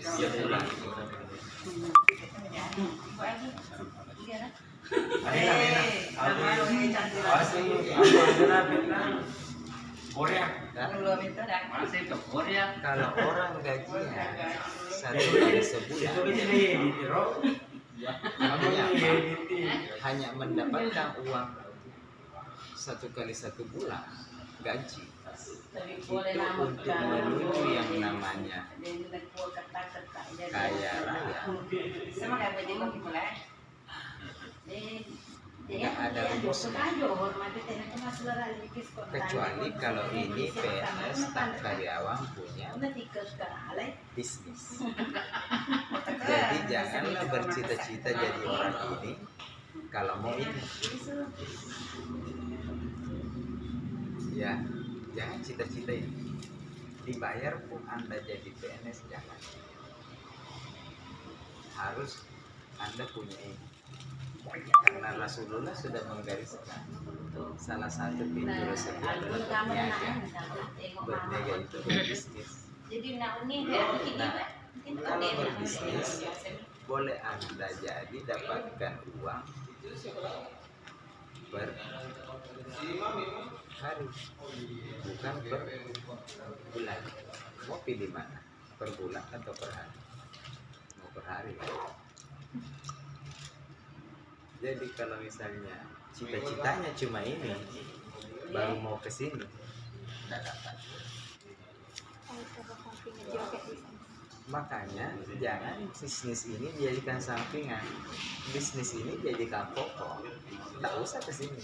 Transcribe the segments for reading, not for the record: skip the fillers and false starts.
sebulan. Kalau orang gajinya 1 kali sebulan, hanya mendapatkan uang 1 kali 1 bulan gaji, itu untuk menuju yang namanya kaya raya tidak ada rumusnya, kecuali kalau ini PNS tak karyawan punya bisnis. Jadi janganlah bercita-cita jadi orang ini kalau mau ini. Ya, jangan cita-cita ini. Dibayar pun Anda jadi PNS jangan. Harus Anda punya ini. Karena Rasulullah sudah menggariskan salah satu pintu rezeki adalah berniaga. Berniaga itu berbisnis. Nah, kalau berbisnis boleh Anda jadi dapatkan uang per hari, bukan per bulan. Mau pilih mana? Per bulan atau per hari? Mau per hari. Jadi kalau misalnya cita-citanya cuma ini, baru mau ke sini, tidak dapat. Makanya jangan bisnis ini dijadikan sampingan, bisnis ini jadikan pokok. Tak usah ke sini,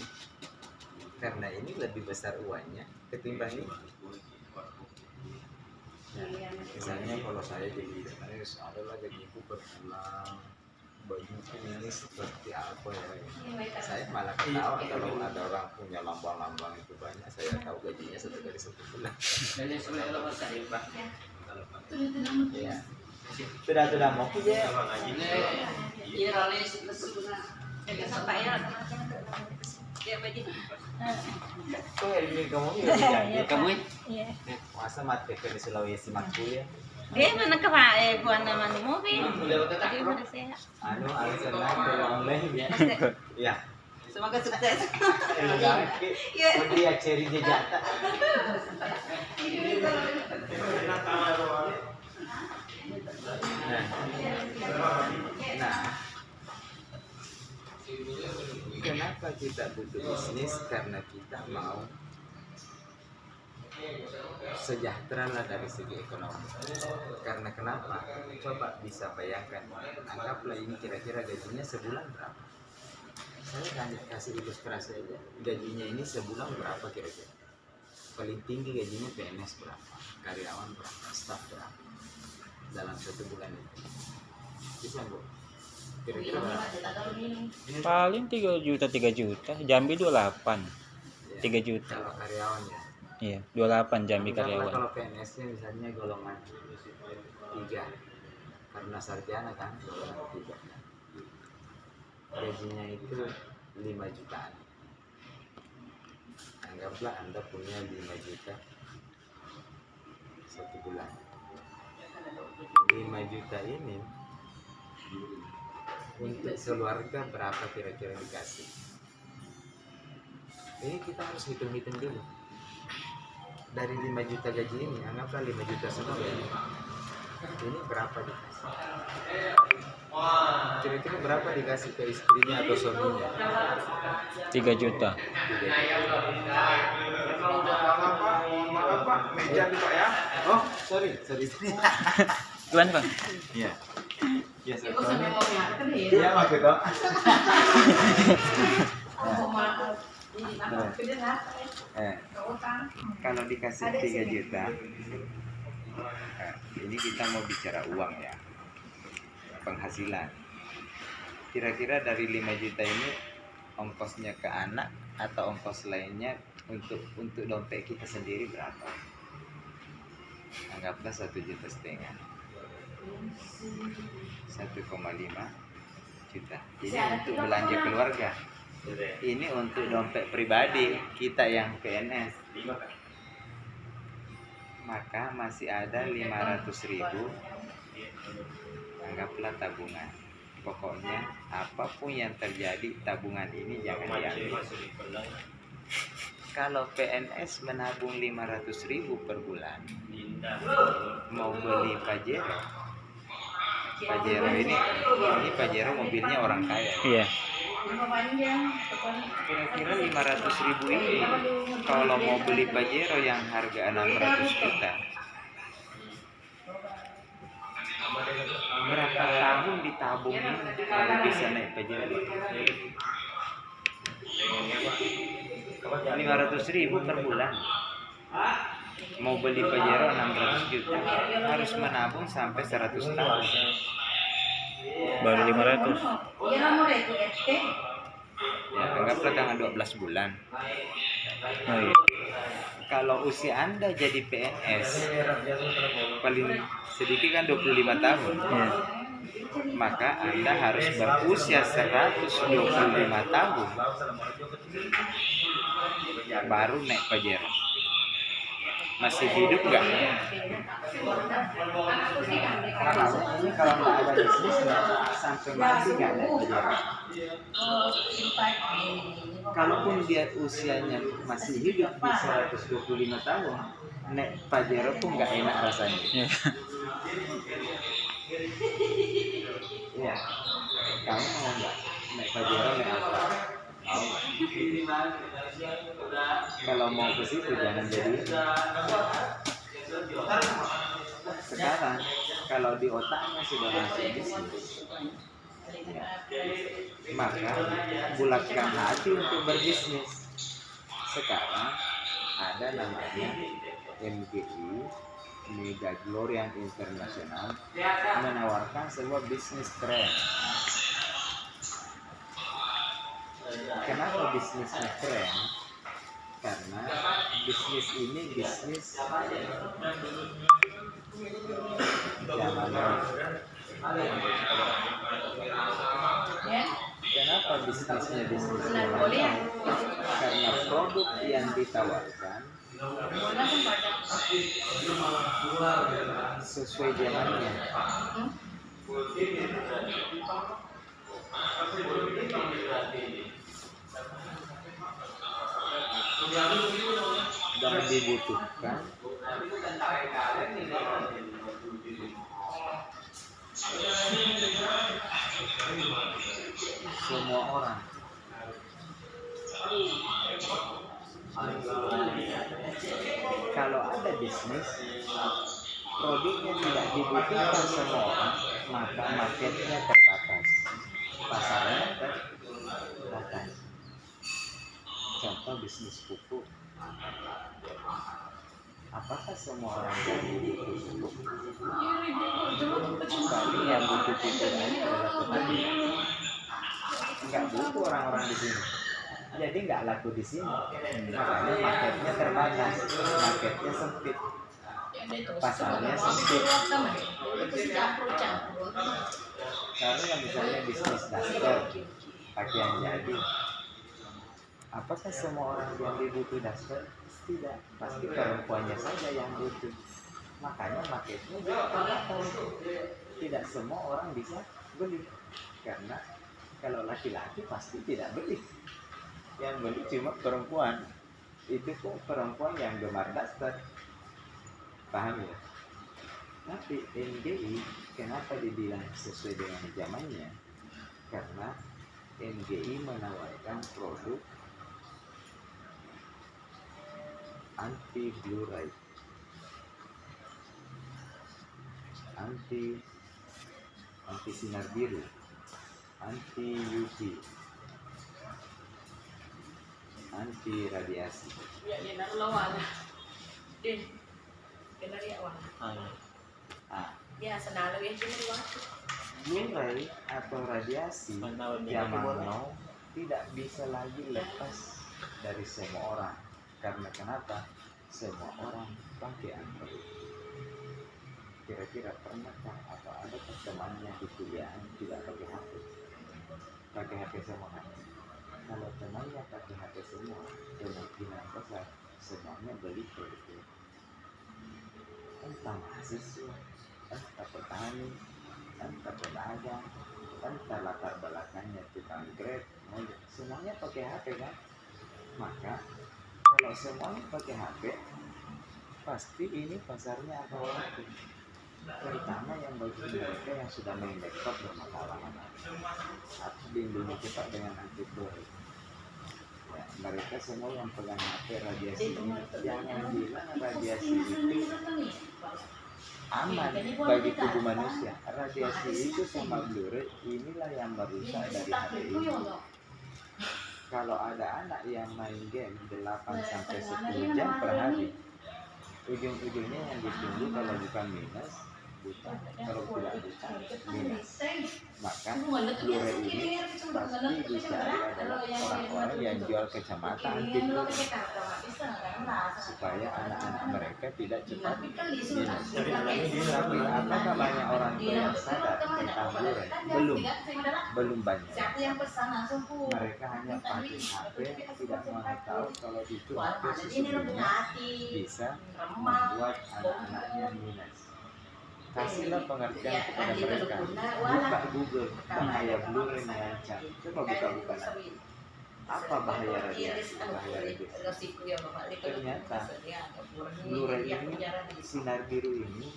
karena ini lebih besar uangnya ketimbang ini. Nah, misalnya kalau saya jadi PNS, adalah gajiku per bulan. Bajuku ini seperti apa ya? Saya malah ketawa kalau ada orang punya lambang-lambang itu banyak. Saya tahu gajinya 1 kali 1 bulan. Ya. Sudah mau ya. Kamu masa mati ke Sulawesi Maku ya? Dia mana ke Pak? Buat nama mobil. Jadi udah sehat. Alasan lain online ya. Iya. Semoga sukses. Iya. Dia ceri jejata. Nah, kenapa kita butuh bisnis? Karena kita mau sejahtera lah dari segi ekonomi. Karena kenapa? Coba bisa bayangkan, anggaplah ini kira-kira gajinya sebulan berapa? Saya kan kasih ilustrasi aja, gajinya ini sebulan berapa kira-kira? Paling tinggi gajinya PNS berapa? Karyawan berapa? Staf berapa? Dalam 1 bulan itu bisa Bu? Kira-kira berapa? Paling 3 juta. Jambi 28. 3 juta. Kalau karyawan ya. Iya, 28 Jambi karyawan. Kalau PNS-nya misalnya golongan 3, karena sarjana kan golongan 3. Gajinya itu 5 jutaan. Anggaplah Anda punya 5 juta 1 bulan. 5 juta ini untuk keluarga berapa kira-kira dikasih? Ini kita harus hitung-hitung dulu. Dari 5 juta gaji ini, anggaplah 5 juta semua gaji. Ini berapa dikasih? Kira-kira berapa dikasih ke istrinya atau suaminya? 3 juta. Meja nih Pak ya? Oh, sorry. Gimana Bang? Iya. Ya, iya Mas Beto. Kalau dikasih 3 juta, ini kita mau bicara uang ya, penghasilan. Kira-kira dari 5 juta ini ongkosnya ke anak atau ongkos lainnya untuk dompet kita sendiri berapa? Anggaplah 1,5 juta, 1,5 juta. Ini untuk belanja keluarga. Ini untuk dompet pribadi kita yang PNS. Maka masih ada 500.000 Anggaplah tabungan. Pokoknya apapun yang terjadi, tabungan ini jangan diambil. Kalau PNS menabung 500.000 per bulan, mau beli Pajero. Pajero ini Pajero mobilnya orang kaya. Iya. Kira-kira 500.000 ini kalau mau beli Pajero yang harga 600 juta, berapa tahun ditabungin kalau bisa naik Pajero? 500.000 per bulan. Mau beli Pajero 600 juta, harus menabung sampai 100 tahun. Baru 500. Ya, anggaplah tanggal 12 bulan. Oh iya. Kalau usia Anda jadi PNS paling sedikit kan 25 tahun. Iya. Maka Anda harus berusia 125 tahun baru naik Pajero. Masih hidup nggak? Karena ini kalau nggak ada bisnisnya sampai mati nggak naik Pajero. Kalaupun dia usianya masih hidup di 125 tahun, naik Pajero pun nggak enak rasanya. Iya. Iya. Kamu mau nggak naik Pajero naik apa? Mau nggak? Kalau mau ke situ jangan jadi. Sekarang kalau di otaknya sudah masuk bisnis, ya, maka bulatkan hati untuk berbisnis. Sekarang ada namanya MGI, Mega Glorian International, menawarkan sebuah bisnis keren. Kenapa bisnisnya keren? Karena bisnis ini bisnis zaman now. Kenapa bisnisnya bisnis zaman now? Karena produk yang ditawarkan sesuai zamannya. Dan dibutuhkan semua orang. Kalau ada bisnis produknya tidak dibutuhkan semua orang, maka marketnya terbatas, pasarnya terbatas. Contoh bisnis pupuk, apakah semua orang jadi butuh pupuk? Tapi yang butuh pupuk ini adalah petani. Nggak butuh orang-orang di sini, jadi nggak laku di sini. Makanya marketnya terbatas, marketnya sempit, pasarnya sempit. Karena misalnya bisnis daster, pakaian jadi, apakah semua orang yang dibutuh daster? Tidak, pasti perempuannya saja yang butuh. Makanya marketnya juga terbatas. Tidak semua orang bisa beli, karena kalau laki-laki pasti tidak beli. Yang beli cuma perempuan. Itu pun perempuan yang gemar daster. Paham ya? Tapi MGI kenapa dibilang sesuai dengan zamannya? Karena MGI menawarkan produk anti blue light, anti sinar biru, anti UV, anti radiasi. Blue light atau radiasi zaman now tidak bisa lagi lepas dari semua orang. Karena kenapa? Semua orang pakai Android. Kira-kira pernahkah atau ada temannya di kuliah tidak pakai HP? Pakai HP semua kan? Kalau temannya pakai HP semua, kemungkinan besar semuanya beli produk. Entah mahasiswa, entah petani, entah pedagang, entah latar belakangnya tukang grab, semuanya pakai HP kan. Maka kalau semuanya pakai HP, pasti ini pasarnya akan laku, terutama yang bagi mereka yang sudah main laptop bermasalah harus dilindungi cepat dengan anti peluru. Ya, mereka semua yang pegang HP radiasi ini, jangan bilang radiasi itu aman bagi tubuh manusia. Radiasi itu sama blur inilah yang merusak dari HP ini. Kalau ada anak yang main game 8 sampai 10 jam per hari, ujung-ujungnya yang ditunggu kalau bukan minus, buta. Kalau tidak buta, minus. Maka Blu-ray ini pasti dicari adalah orang-orang yang jual kacamata anti peluru, supaya anak-anak mereka tidak cepat minus. Tapi apakah banyak orang tua yang sadar tentang Blu-ray? Belum banyak. Mereka hanya pakai HP, tidak mengetahui kalau itu HP sesungguhnya bisa membuat anak-anaknya minus. Kasihlah pengertian kepada mereka. Buka Google, bahaya Blu-ray mengancam. Coba buka-buka nanti. Apa bahaya radiasi? Bahaya radiasi. Ternyata Blu-ray ini, sinar biru ini,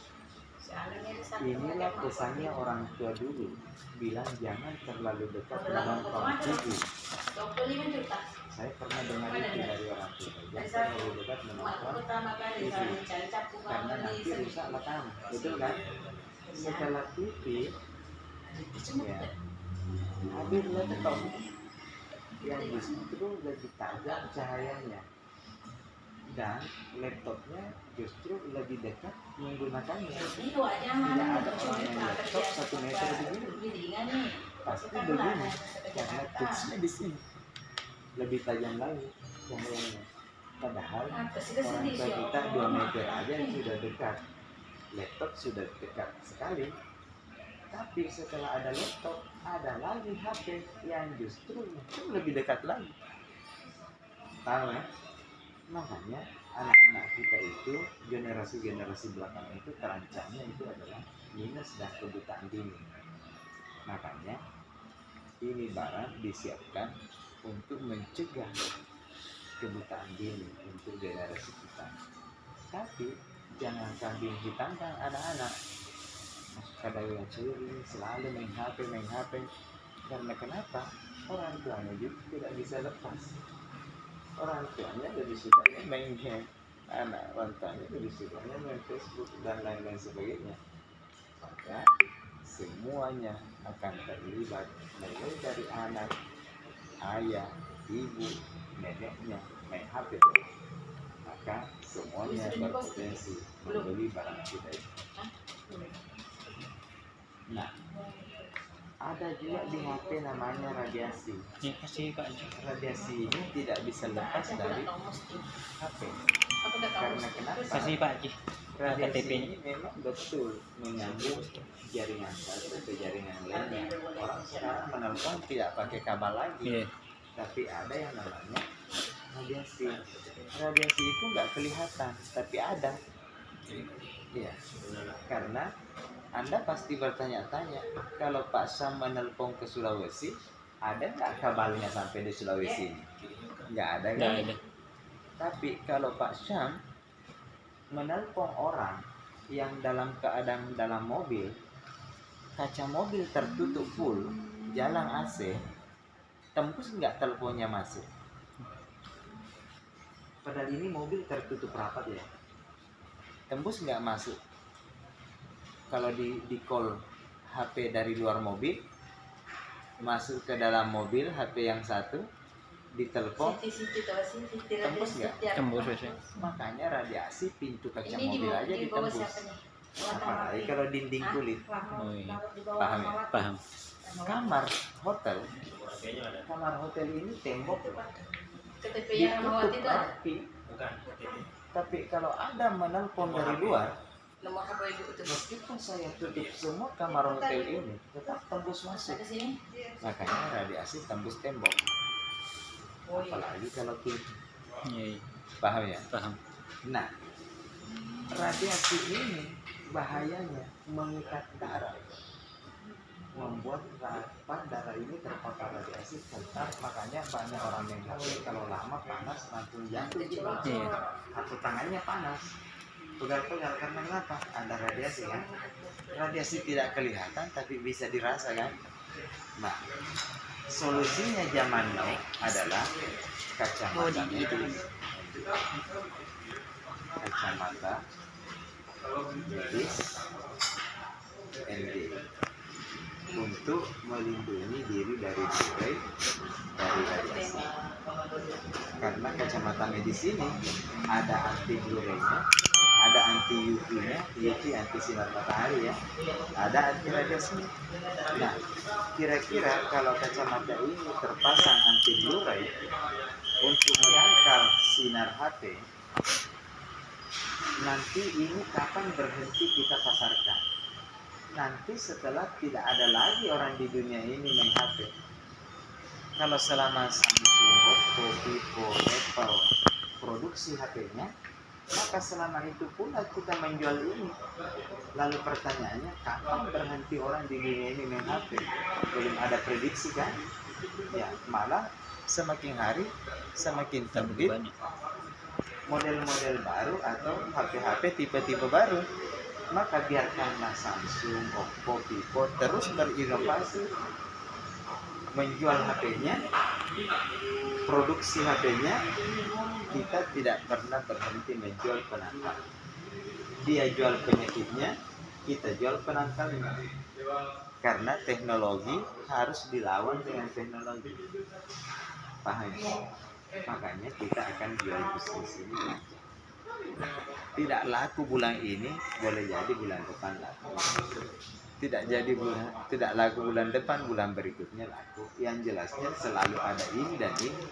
inilah pesannya orang tua dulu. Bilang jangan terlalu dekat menonton TV. Saya pernah dengar itu dari orang tua. Jangan terlalu dekat menonton TV, karena nanti rusak mata. Betul kan? Setelah TV, ya, habis laptop yang justru lebih tajam cahayanya, dan laptopnya justru lebih dekat menggunakannya. Tidak ada orang yang laptop 1 meter begini, pasti begini, karena tiksnya di sini lebih tajam lagi cahayanya. Padahal orang tua kita 2 meter aja sudah dekat, laptop sudah dekat sekali. Tapi setelah ada laptop, ada lagi HP yang justru lebih dekat lagi. Tahu ya? Makanya anak-anak kita itu, generasi-generasi belakang itu terancamnya itu adalah minus dan kebutaan dini. Makanya ini barang disiapkan untuk mencegah kebutaan dini untuk generasi kita. Tapi jangan kambing hitamkan anak-anak. Kadang yang curi selalu main HP. Karena kenapa? Orang tuanya juga tidak bisa lepas. Orang tuanya lebih sukanya main game, anak orang tuanya lebih sukanya main Facebook dan lain-lain sebagainya. Maka semuanya akan terlibat, mulai dari anak, ayah, ibu, neneknya main HP. Maka semuanya berpotensi membeli barang kita itu. Nah, ada juga di HP namanya radiasi. Ya, kasih Pak. Radiasi ini tidak bisa lepas dari HP. Karena kenapa? Kasih Pak Ji. Radiasi KTP. ini memang betul menyambung jaringan satu ke jaringan lainnya. Orang sekarang menelpon tidak pakai kabel lagi, Iya. tapi ada yang namanya radiasi. Radiasi itu nggak kelihatan, tapi ada. Iya, karena Anda pasti bertanya-tanya, kalau Pak Sam menelpon ke Sulawesi, ada nggak kabarnya sampai di Sulawesi ini? Nggak ada kan? Nggak ada. Tapi kalau Pak Sam menelpon orang yang dalam keadaan dalam mobil, kaca mobil tertutup full, jalan AC, tembus nggak teleponnya masuk? Padahal ini mobil tertutup rapat ya, tembus nggak masuk? Kalau di call HP dari luar mobil, masuk ke dalam mobil HP yang satu, ditelepon, tembus nggak? Tembus biasanya. Makanya radiasi pintu kaca mobil aja ditembus. Apalagi kalau dinding kulit. Oh iya. Paham ya? Paham. Kamar hotel ini tembok KTP yang mau ditutup itu rapi. Tapi kalau ada menelpon dari luar, nomor HP ibu itu. meskipun saya tutup semua kamar hotel ini, tetap tembus masuk. Ke sini. Makanya radiasi tembus tembok. Oh iya. Apalagi kalau pintu. Iya, iya. Paham ya? Paham. Nah, radiasi ini bahayanya mengikat darah, membuat darah ini terpapar radiasi tetap. Makanya banyak orang yang kalau lama panas langsung jatuh gitu. Iya. Atau tangannya panas, pegal-pegal. Karena kenapa? Ada radiasi kan. Radiasi tidak kelihatan tapi bisa dirasa kan. Nah, solusinya zaman now adalah kacamata medis. Kacamata medis ND untuk melindungi diri dari blue dari radiasi. Karena kacamata medis ini ada anti blue ray-nya, ada anti UV-nya, UV anti sinar matahari ya, ada anti radiasi. Nah, kira-kira kalau kacamata ini terpasang anti blue ray untuk menangkal sinar HP, nanti ini kapan berhenti kita pasarkan? Nanti setelah tidak ada lagi orang di dunia ini main HP. Kalau selama Samsung, Oppo, Vivo, Apple produksi HP-nya, maka selama itu pula kita menjual ini. Lalu pertanyaannya, kapan berhenti orang di dunia ini main HP? Belum ada prediksi kan? Ya, malah semakin hari semakin terbit Banyak. model-model baru atau HP-HP tipe-tipe baru. Maka biarkanlah Samsung, Oppo, Vivo terus berinovasi, menjual HP-nya, produksi HP-nya. Kita tidak pernah berhenti menjual penangkal. Dia jual penyakitnya, kita jual penangkalnya. Karena teknologi harus dilawan dengan teknologi. Paham? Makanya kita akan jual bisnis ini. Tidak laku bulan ini, boleh jadi bulan depan laku. Tidak laku bulan depan, bulan berikutnya laku. Yang jelasnya selalu ada ini dan ini,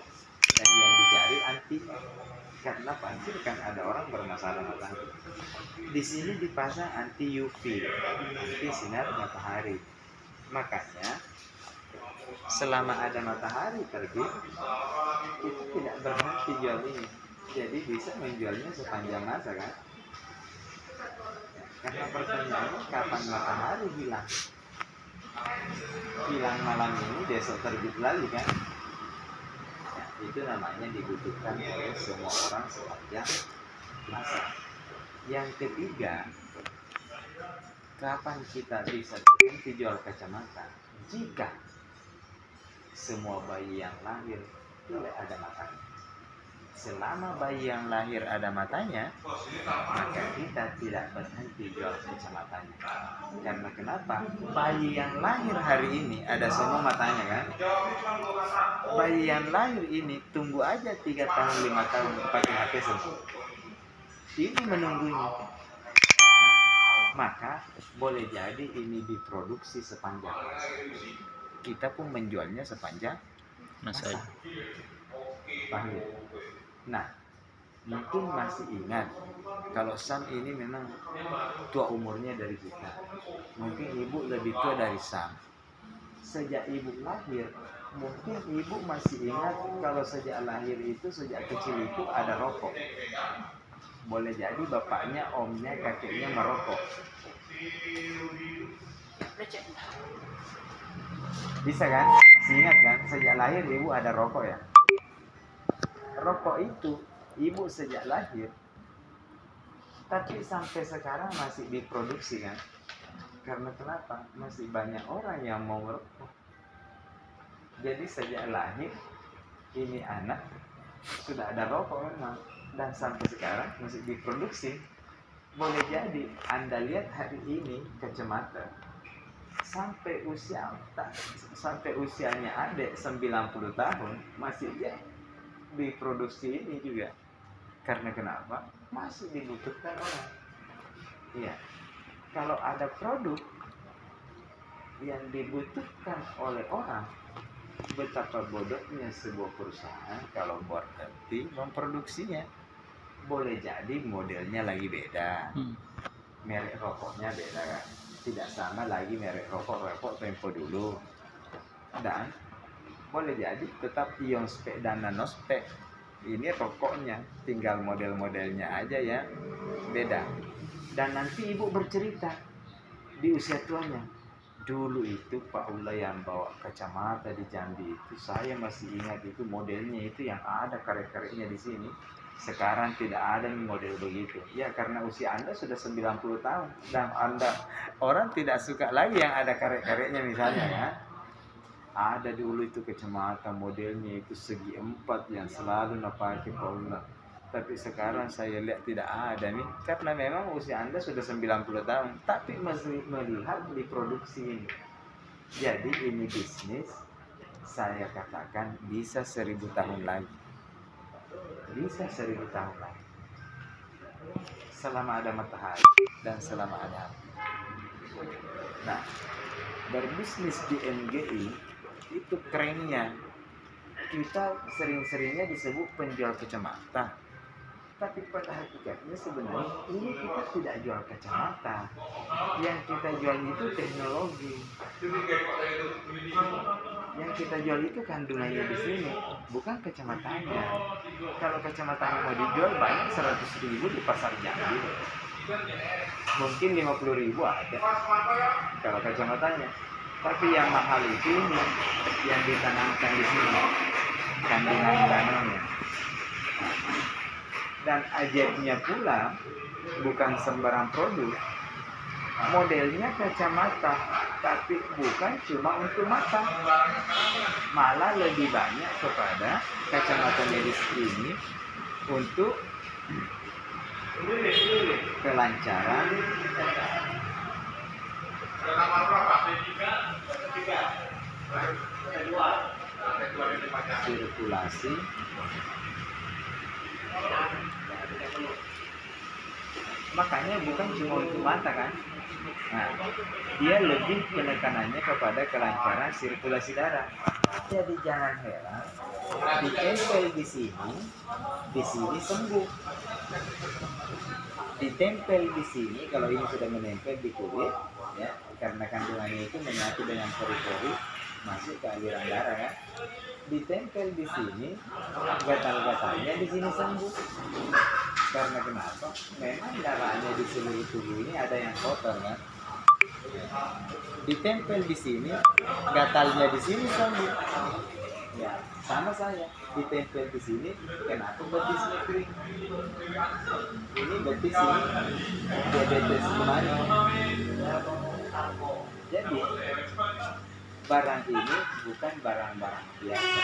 dan yang dicari anti. Karena pasti kan ada orang bermasalah matahari. Di sini dipasang anti UV, anti sinar matahari. Makanya selama ada matahari terbit, itu tidak berhenti jual ini. Jadi bisa menjualnya sepanjang masa kan? Karena pertanyaannya kapan matahari hilang? Hilang malam ini, besok terbit lagi kan? Ya, itu namanya dibutuhkan oleh semua orang sepanjang masa. Yang ketiga, kapan kita bisa berhenti jual kacamata? Jika semua bayi yang lahir tidak ada matanya. Selama bayi yang lahir ada matanya, maka kita tidak berhenti jual kacamatanya. Karena kenapa? Bayi yang lahir hari ini ada semua matanya kan? Bayi yang lahir ini tunggu aja 3 tahun 5 tahun pakai HP semua. Ini menunggunya. Maka boleh jadi ini diproduksi sepanjang masa. Kita pun menjualnya sepanjang masa. Paham? Nah, mungkin masih ingat kalau Sam ini memang tua umurnya dari kita. Mungkin ibu lebih tua dari Sam. Sejak ibu lahir, mungkin ibu masih ingat kalau sejak lahir itu, sejak kecil itu ada rokok. Boleh jadi bapaknya, omnya, kakeknya merokok. Bisa kan? Masih ingat kan? Sejak lahir ibu ada rokok ya? Rokok itu ibu sejak lahir, tapi sampai sekarang masih diproduksi kan? Karena kenapa? Masih banyak orang yang mau merokok. Jadi sejak lahir ini anak sudah ada rokok memang, dan sampai sekarang masih diproduksi. Boleh jadi Anda lihat hari ini kacamata sampai usianya adik 90 tahun masih dia diproduksi ini juga. Karena kenapa? Masih dibutuhkan orang. Iya. Kalau ada produk yang dibutuhkan oleh orang, betapa bodohnya sebuah perusahaan kalau berhenti memproduksinya. Boleh jadi modelnya lagi beda, merek rokoknya beda kan, tidak sama lagi merek rokok Tempo dulu, dan boleh jadi tetap ion spek dan nano spek. Ini rokoknya, tinggal model-modelnya aja ya beda. Dan nanti ibu bercerita di usia tuanya, dulu itu Pak Ula yang bawa kacamata di Jambi itu, saya masih ingat itu modelnya itu yang ada karet-karetnya di sini. Sekarang tidak ada model begitu. Ya karena usia Anda sudah 90 tahun dan Anda orang tidak suka lagi yang ada karet-karetnya misalnya ya. Ada dulu itu kacamata modelnya itu segi empat yang selalu pakai Pak Ula. Tapi sekarang saya lihat tidak ada nih, karena memang usia Anda sudah 90 tahun, tapi masih melihat di produksi ini. Jadi ini bisnis, saya katakan bisa 1000 tahun lagi. Bisa 1000 tahun lagi. Selama ada matahari dan selama ada api. Nah, berbisnis di MGI itu kerennya. Kita sering-seringnya disebut penjual kacamata. Tapi pada hakikatnya sebenarnya ini kita tidak jual kacamata. Yang kita jual itu teknologi. Yang kita jual itu kandungannya di sini, bukan kacamatanya. Kalau kacamatanya mau dijual banyak 100.000 di pasar Jambi. Mungkin 50.000 ada. Kalau kacamatanya. Tapi yang mahal itu ini yang ditanamkan di sini, kandungan dananya. Dan ajaibnya pula bukan sembarang produk, modelnya kacamata, tapi bukan cuma untuk mata, malah lebih banyak kepada kacamata medis ini untuk kelancaran sirkulasi makanya bukan cuma untuk mata kan. Nah, dia lebih penekanannya kepada kelancaran sirkulasi darah. Jadi jangan heran ditempel di sini sembuh. Ditempel di sini, kalau ini sudah menempel di kulit, ya, karena kandungannya itu menyatu dengan pori-pori, masuk ke aliran darah kan. Ditempel di sini, gatal-gatalnya di sini sembuh. Karena kenapa? Memang darahnya di seluruh tubuh ini ada yang kotor kan. Ditempel di sini, gatalnya di sini sembuh. Ya, sama saya ditempel di sini, kenapa betisnya kering? Ini betis ini diabetes gimana? Jadi barang ini bukan barang-barang biasa.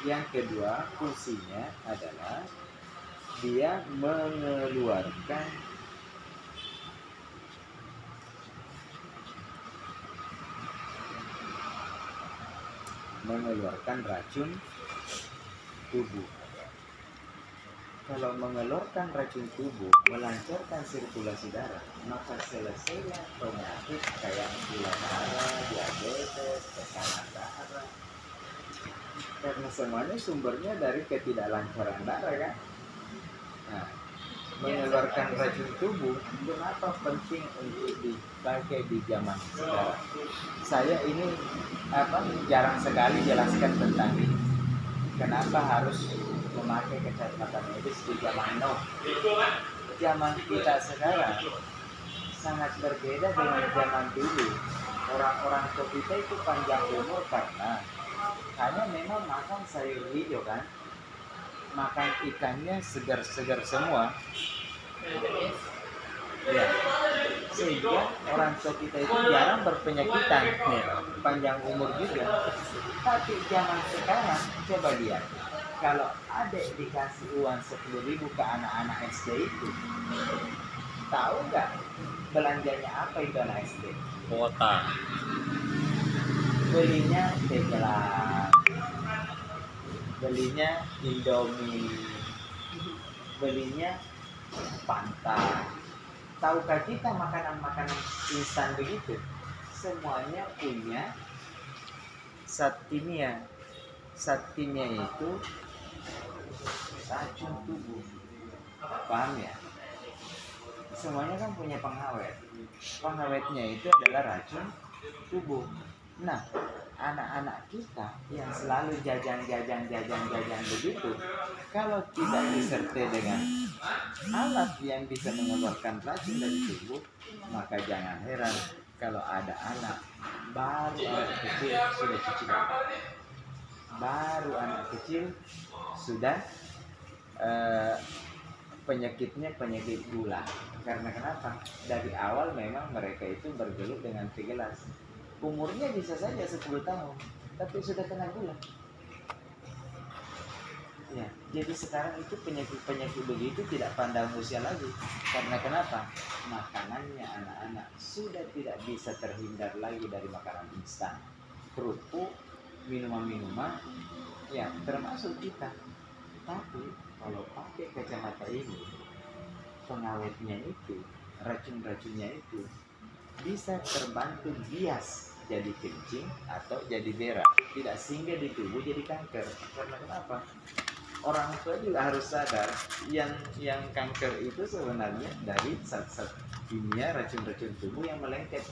Yang kedua, fungsinya adalah dia mengeluarkan racun tubuh. Kalau mengeluarkan racun tubuh, melancarkan sirkulasi darah, maka selesailah penyakit kayak gula darah, diabetes, tekanan darah. Karena semuanya sumbernya dari ketidaklancaran darah kan. Nah, mengeluarkan racun tubuh, kenapa penting untuk dipakai di zaman sekarang? Saya ini jarang sekali jelaskan tentang ini. Kenapa harus memakai kacamata medis di zaman now? Zaman kita sekarang sangat berbeda dengan zaman dulu. Orang-orang tua kita itu panjang umur karena hanya memang makan sayur hijau kan, makan ikannya segar-segar semua. Ya, sehingga orang tua kita itu jarang berpenyakitan, panjang umur juga. Tapi zaman sekarang coba lihat, kalau adik dikasih uang 10.000 ke anak-anak SD itu, tahu nggak belanjanya apa itu anak SD? Kuota. Belinya tegelan, belinya Indomie, belinya Fanta. Tahukah kita makanan-makanan instan begitu? Semuanya punya zat kimia. Zat kimia itu racun tubuh. Paham ya? Semuanya kan punya pengawet. Pengawetnya itu adalah racun tubuh. Nah, anak-anak kita yang selalu jajan begitu, kalau tidak disertai dengan alat yang bisa mengeluarkan racun dari tubuh, maka jangan heran kalau ada anak baru anak kecil sudah cuci darah, baru anak kecil sudah penyakitnya penyakit gula. Karena kenapa? Dari awal memang mereka itu bergelut dengan 3 gelas. Umurnya bisa saja 10 tahun, tapi sudah kena gula. Ya, jadi sekarang itu penyakit-penyakit begitu tidak pandang usia lagi. Karena kenapa? Makanannya anak-anak sudah tidak bisa terhindar lagi dari makanan instan, kerupuk, minuman-minuman, ya termasuk kita. Tapi kalau pakai kacamata ini, pengawetnya itu, racun-racunnya itu bisa terbantu bias jadi kencing atau jadi berak, tidak singgah di tubuh jadi kanker. Karena kenapa? Orang tua juga harus sadar yang kanker itu sebenarnya dari zat-zat kimia racun-racun tubuh yang melengket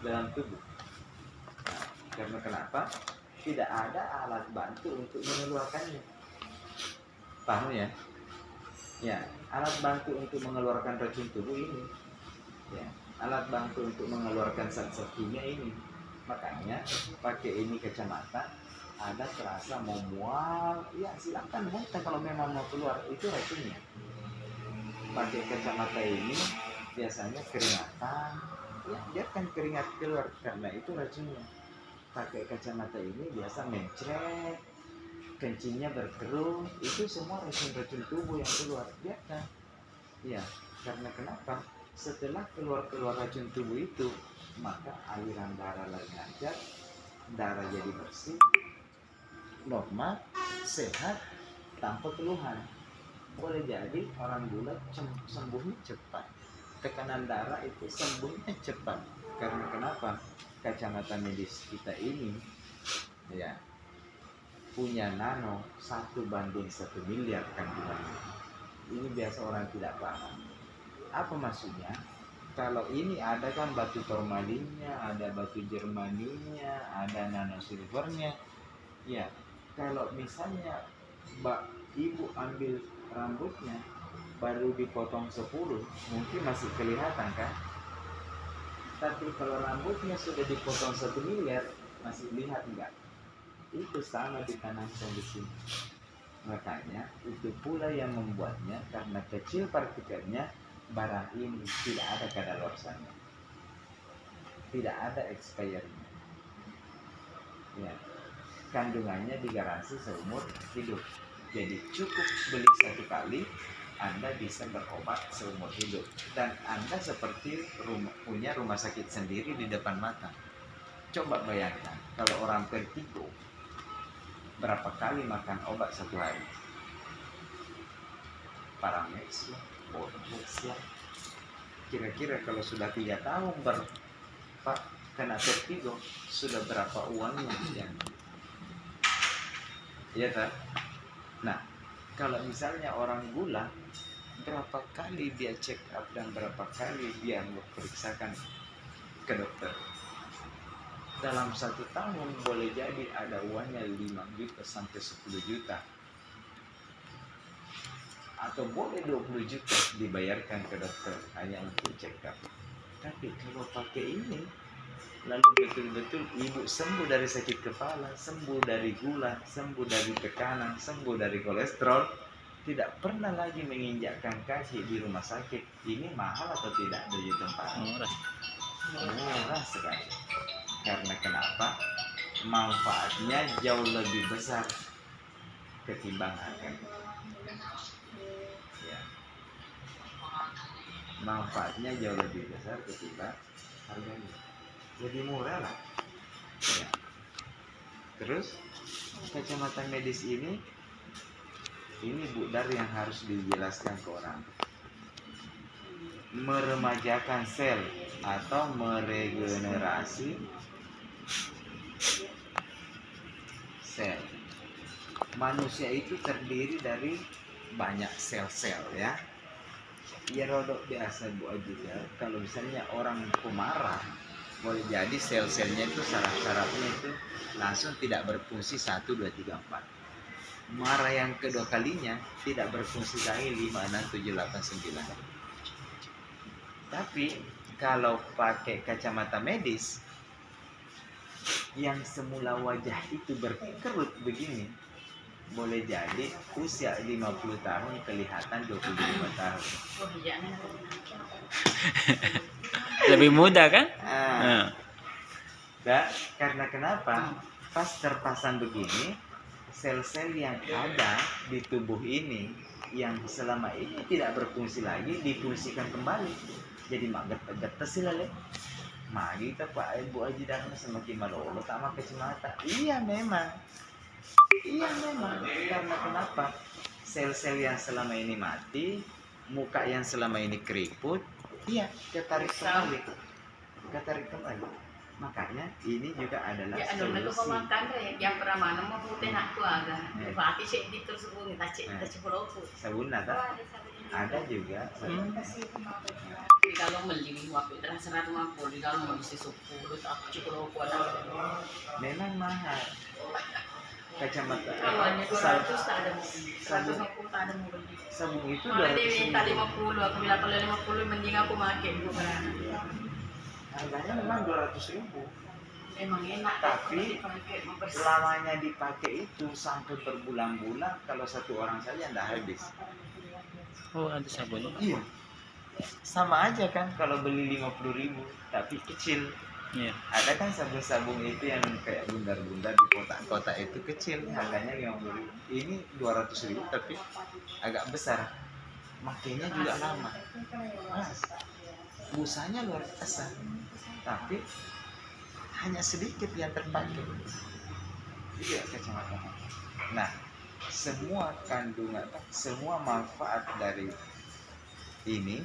dalam tubuh. Nah, karena kenapa? Tidak ada alat bantu untuk mengeluarkannya. Paham ya? Ya, alat bantu untuk mengeluarkan racun tubuh ini. Ya, alat bantu untuk mengeluarkan zat-zat kimia ini. Makanya pakai ini kacamata, ada terasa mau mual, ya silakan muntah kalau memang mau keluar, itu racunnya. Pakai kacamata ini biasanya keringatan, ya biarkan keringat keluar karena itu racunnya. Pakai kacamata ini biasa mencret, kencingnya berkerut, itu semua racun-racun tubuh yang keluar, biarkan. Ya, karena kenapa? Setelah keluar racun tubuh itu, maka aliran darah lagi lancar, darah jadi bersih, normal, sehat, tanpa keluhan. Boleh jadi orang gula sembuhnya cepat, tekanan darah itu sembuhnya cepat. Karena kenapa? Kacamata medis kita ini ya punya nano 1/1 miliar kandungannya. Ini biasa orang tidak paham. Apa maksudnya? Kalau ini ada kan batu formalinnya, ada batu germaniumnya, ada nanosilvernya. Ya, kalau misalnya ibu ambil rambutnya baru dipotong 10, mungkin masih kelihatan kan? Tapi kalau rambutnya sudah dipotong 1 miliar, masih lihat enggak? Itu sama ditanamkan di sini. Makanya itu pula yang membuatnya, karena kecil partikelnya, barang ini tidak ada kadaluarsanya, tidak ada expirednya. Ya, kandungannya digaransi seumur hidup. Jadi cukup beli 1 kali, Anda bisa berobat seumur hidup. Dan Anda seperti punya rumah sakit sendiri di depan mata. Coba bayangkan, kalau orang vertigo, berapa kali makan obat 1 hari? Paramex lah, Botox lah. Kira-kira kalau sudah 3 tahun kena vertigo, sudah berapa uangnya? Iya kan? Nah, kalau misalnya orang gula, berapa kali dia check up dan berapa kali dia memeriksakan ke dokter? Dalam 1 tahun boleh jadi ada uangnya 5 juta sampai 10 juta. Atau boleh 20 juta dibayarkan ke dokter hanya untuk check up. Tapi kalau pakai ini, lalu betul-betul ibu sembuh dari sakit kepala, sembuh dari gula, sembuh dari tekanan, sembuh dari kolesterol, tidak pernah lagi menginjakkan kaki di rumah sakit. Ini mahal atau tidak dari tempat? Murah sekali. Karena kenapa? Manfaatnya jauh lebih besar ketimbang harganya. Ya. Manfaatnya jauh lebih besar ketimbang harganya. Jadi murah lah. Ya. Terus kacamata medis ini budar yang harus dijelaskan ke orang. Meremajakan sel atau meregenerasi sel. Manusia itu terdiri dari banyak sel-sel ya. Ya rodok biasa Bu juga. Kalau misalnya orang pemarah, boleh jadi sel-selnya itu saraf-sarafnya itu langsung tidak berfungsi 1, 2, 3, 4. Mara yang kedua kalinya tidak berfungsi lagi 5, 6, 7, 8, 9. Tapi kalau pakai kacamata medis yang semula wajah itu berkerut begini, boleh jadi usia 50 tahun kelihatan 25 tahun. Oh, jangan. Lebih muda kan? Ah, karena kenapa? Pas terpasang begini, sel-sel yang ada di tubuh ini yang selama ini tidak berfungsi lagi difungsikan kembali. Jadi getes sih lale. Magi kita Pak Ibu Aji dan semakin malolo sama kacamata. Iya memang. Karena kenapa? Sel-sel yang selama ini mati, muka yang selama ini keriput, iya ketarik kembali. Makanya ini juga adalah Ya, ano na ito solusi. pamakan rin. Yang para mana mabuti na ako aga. Pati siya dito sa bungi. Tachi puro po. Sabun tak? Ada juga. Di kalau meli waktu itu rasa mampu. Di kalau mau isi suku. Aku cukup ko ada. Memang mahal. Kacamata Awalnya 200 tak ada. 150 tak ada mau beli. sabun itu Malah dia minta 200.000. 50. Aku bilang kalau 50 mending aku pakai dulu. Harganya memang 200.000. Memang enak. Tapi dipakai, membersih. lamanya dipakai itu sampai berbulan-bulan, kalau satu orang saja tidak habis. Oh, ada sabun. Iya. Sama aja kan kalau beli 50.000 tapi kecil. Iya. Ada kan sabun-sabun itu yang kayak bundar-bundar di kotak-kotak itu kecil, harganya 50.000. Ini 200.000 tapi agak besar. Makainya juga lama. Nah, busanya luar biasa. Tapi hanya sedikit yang terpakai. Iya kacamata. Nah, semua kandungan, semua manfaat dari ini,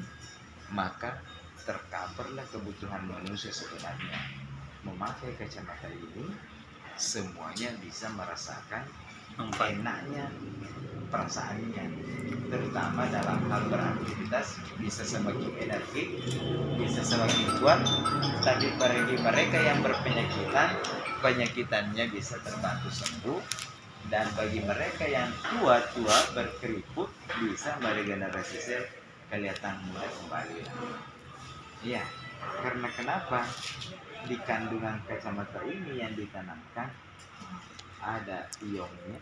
maka tercoverlah kebutuhan manusia sebenarnya. Memakai kacamata ini, semuanya bisa merasakan Manfaat. enaknya perasaannya, terutama dalam hal beraktivitas bisa semakin energi, bisa semakin kuat. Tapi bagi mereka yang berpenyakitan, penyakitannya bisa terbantu sembuh, dan bagi mereka yang tua berkeriput bisa meregenerasi sel kelihatan mulai kembali. Iya, karena kenapa? Di kandungan kacamata ini yang ditanamkan ada ionnya,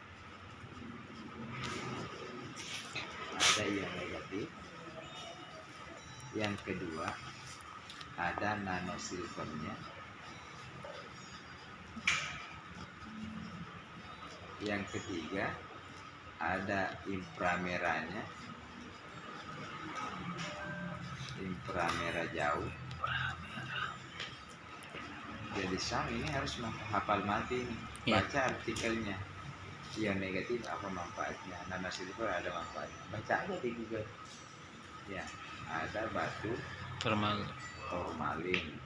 ada ion negatif. Yang kedua ada nanosilvernya. Yang ketiga ada inframerahnya, inframerah jauh. Jadi Sam ini harus menghafal mati nih. Iya. Baca artikelnya. Ion negatif apa manfaatnya, nanosilver ada manfaatnya. Baca aja di Google. Ya, ada batu Formal. formalin.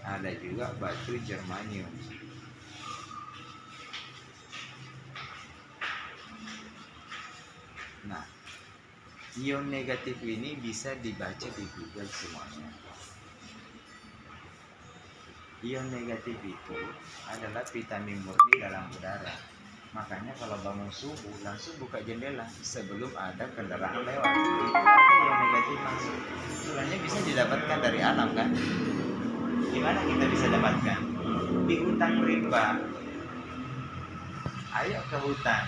Ada juga batu germanium. Nah, ion negatif ini bisa dibaca di Google semuanya. Ion negatif itu adalah vitamin murni dalam udara. Makanya kalau bangun subuh langsung buka jendela sebelum ada kendaraan lewat. Itu ada ion negatif langsung. Sebenarnya bisa didapatkan dari alam kan? Gimana kita bisa dapatkan? Di hutan rimba. Ayo ke hutan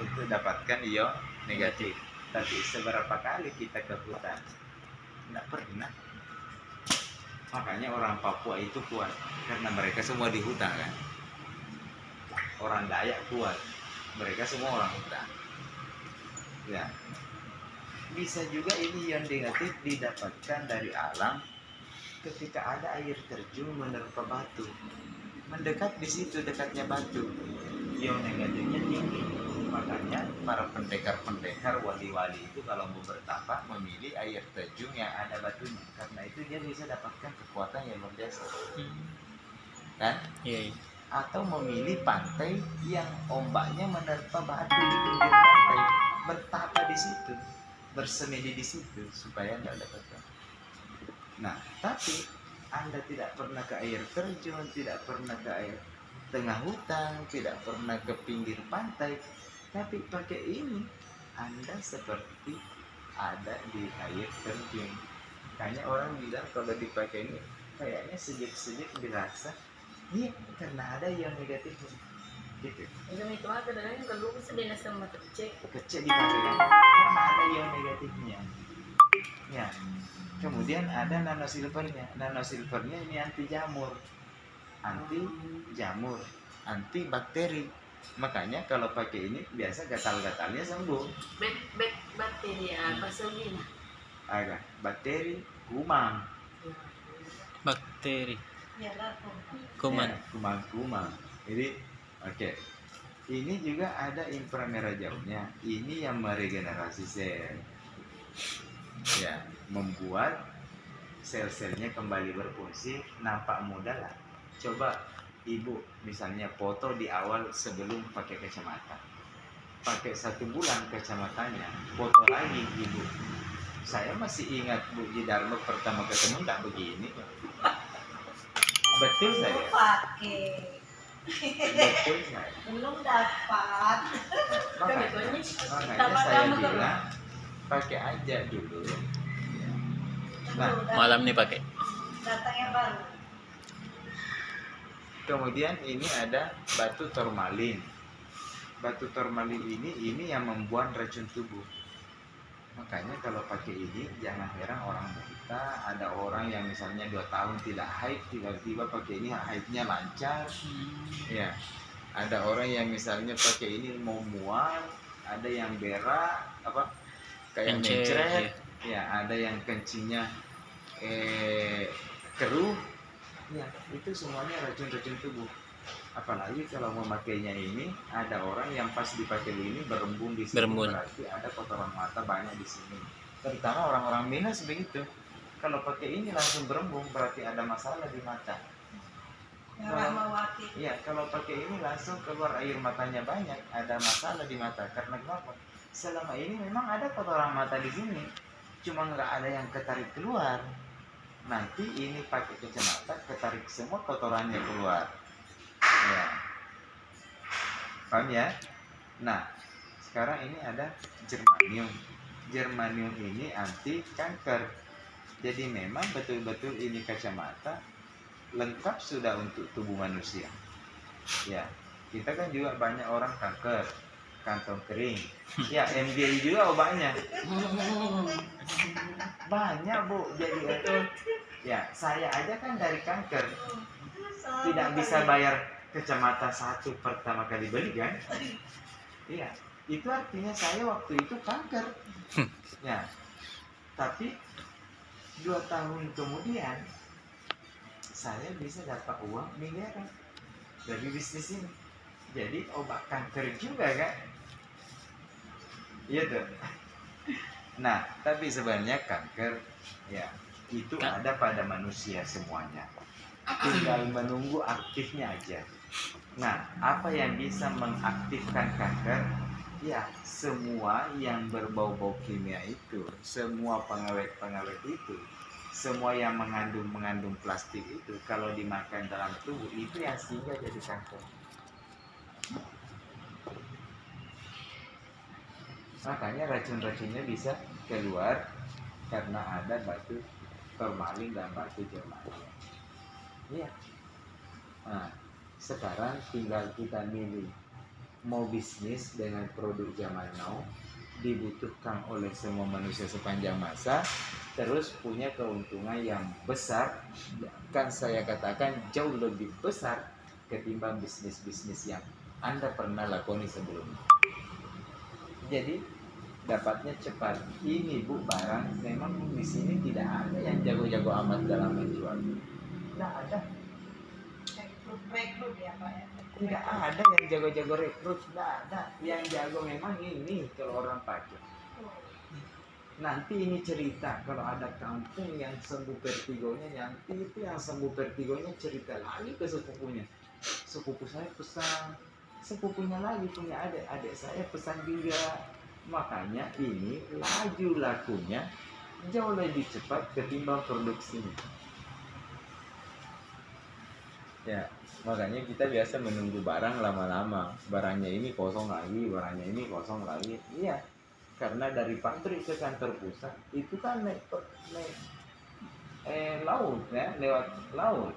untuk dapatkan ion negatif. Tapi seberapa kali kita ke hutan? Tidak pernah. Makanya orang Papua itu kuat karena mereka semua di hutan kan. Orang Dayak kuat, mereka semua orang hutan. Ya, bisa juga ini yang negatif didapatkan dari alam ketika ada air terjun menerpa batu. Mendekat di situ dekatnya batu, ion negatifnya tinggi. Makanya para pendekar-pendekar wali-wali itu kalau mau bertapa memilih air terjun yang ada batunya, karena itu dia bisa dapatkan kekuatan yang luar biasa kan. Iya. Atau memilih pantai yang ombaknya menerpa batu di pinggir pantai, bertapa di situ, bersemedi di situ supaya nggak dapatkan. Nah, tapi Anda tidak pernah ke air terjun, tidak pernah ke air tengah hutan, tidak pernah ke pinggir pantai, tapi pakai ini Anda seperti ada di air terjun. Kayaknya orang bilang kalau dipakai ini kayaknya sejuk-sejuk dirasa. Iya, karena ada yang negatif gitu. Itu ada yang kalau sedang sama tercek. Kecil dipakai kan? Karena ada yang negatifnya. Ya. Kemudian ada nanosilvernya. Nanosilvernya ini anti jamur, anti bakteri. Makanya kalau pakai ini biasa gatal-gatalnya sembuh. Bakteri apa sebina? Agak bakteri kuman. Bakteri. Ya lah. Kuman. Ya, kuman. Jadi oke. Ini juga ada inframerah jauhnya. Ini yang meregenerasi sel. Ya, membuat sel-selnya kembali berfungsi, nampak muda lah. Coba ibu misalnya foto di awal sebelum pakai kacamata, pakai 1 bulan kacamatanya, foto lagi ibu. Saya masih ingat Bu Jidarmo pertama ketemu tak begini. Betul saya. Pakai. Betul saya. Belum dapat. Makanya saya bilang pakai aja dulu. Nah, Malam nih pakai. Datang yang baru. kemudian ini ada batu turmalin. Batu turmalin ini yang membuat racun tubuh. Makanya kalau pakai ini jangan heran orang kita, ada orang yang misalnya 2 tahun tidak haid, tiba-tiba pakai ini haidnya lancar. Ya. Ada orang yang misalnya pakai ini mau mual, ada yang berak kayak Kencing, mencret. Ya, ada yang kencingnya keruh. Ya, itu semuanya racun-racun tubuh. Apalagi kalau memakainya ini, ada orang yang pas dipakai ini berembun di sini, Berembun. berarti ada kotoran mata banyak di sini. Terutama orang-orang minus begitu. Kalau pakai ini langsung berembun, berarti ada masalah di mata. Yang Rahmawati. Iya, kalau pakai ini langsung keluar air matanya banyak, ada masalah di mata. Karena kenapa? Selama ini memang ada kotoran mata di sini, cuma nggak ada yang ketarik keluar. Nanti ini pakai kacamata, ketarik semua kotorannya keluar. Ya, paham ya? Nah, sekarang ini ada germanium. Germanium ini anti kanker. Jadi memang betul-betul ini kacamata lengkap sudah untuk tubuh manusia. Ya, kita kan juga banyak orang kanker, kantong kering. Ya, MGI juga obatnya. Banyak Bu, jadi itu. Ya, saya aja kan dari kanker. Tidak bisa bayar kacamata 1 pertama kali beli kan? Iya, itu artinya saya waktu itu kanker. Ya, tapi 2 tahun kemudian saya bisa dapat uang miliaran dari bisnis ini. Jadi obat kanker juga kan? Iya tuh. Nah, tapi sebenarnya kanker ya itu ada pada manusia semuanya. Tinggal menunggu aktifnya aja. Nah, apa yang bisa mengaktifkan kanker? Ya, semua yang berbau-bau kimia itu, semua pengawet-pengawet itu, semua yang mengandung plastik itu, kalau dimakan dalam tubuh itu yang sehingga jadi kanker. Makanya racun-racunnya bisa keluar karena ada batu turmalin dan batu germanium. Iya. Nah, sekarang tinggal kita milih mau bisnis dengan produk zaman now, dibutuhkan oleh semua manusia sepanjang masa, terus punya keuntungan yang besar, kan saya katakan jauh lebih besar ketimbang bisnis-bisnis yang Anda pernah lakoni sebelumnya. Jadi dapatnya cepat. Ini Bu barang memang di sini tidak ada yang jago-jago amat dalam menjual. Tidak ada. Rekrut ya Pak ya. Tidak ada yang jago-jago rekrut, tidak ada. Yang jago memang ini kalau orang pakai. Nanti ini cerita kalau ada kampung yang sembuh vertigonya, nanti itu yang sembuh vertigonya cerita lagi ke sepupunya. Sepupu saya pesan, sepupunya lagi punya adik saya pesan juga. Makanya ini laju lakunya jauh lebih cepat ketimbang produksinya. Ya, makanya kita biasa menunggu barang lama-lama. Barangnya ini kosong lagi, barangnya ini kosong lagi. Iya, karena dari pabrik ke kantor pusat itu kan naik laut ya, lewat laut,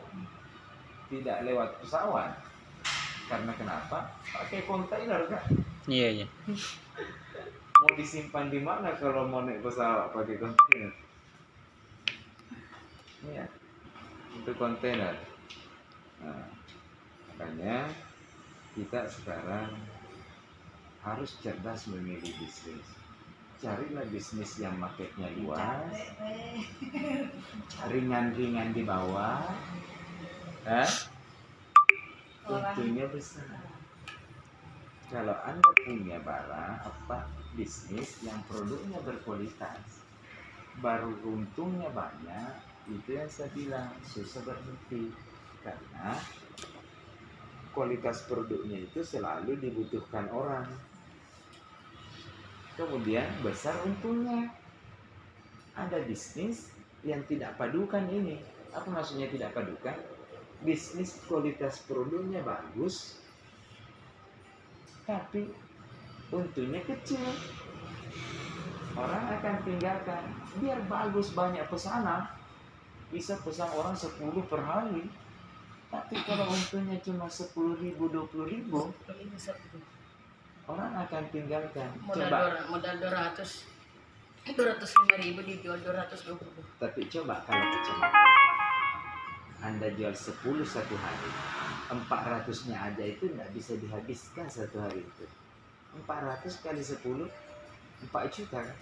tidak lewat pesawat. Karena kenapa? Pakai kontainer kan. Iya, iya. Mau disimpan di mana kalau mau naik pesawat pakai kontainer? Iya, itu kontainer. Nah, makanya kita sekarang harus cerdas memilih bisnis. Carilah bisnis yang marketnya luas, Capek, weh. ringan-ringan di bawah, untuknya besar. Kalau Anda punya barang bisnis yang produknya berkualitas, baru untungnya banyak, itu yang saya bilang susah berhenti. Karena kualitas produknya itu selalu dibutuhkan orang. Kemudian besar untungnya. Ada bisnis yang tidak padukan ini. Apa maksudnya tidak padukan? Bisnis kualitas produknya bagus, tapi untungnya kecil. Orang akan tinggalkan. Biar bagus banyak pesanan, bisa pesan orang 10 per hari. Tapi kalau untungnya cuma 10.000, 20.000, orang akan tinggalkan. Modal 205.000 dijual 220. Tapi coba kalau kecamatan Anda jual 10 satu hari, 400-nya aja itu nggak bisa dihabiskan satu hari itu. 400 kali 10, 4 juta kan?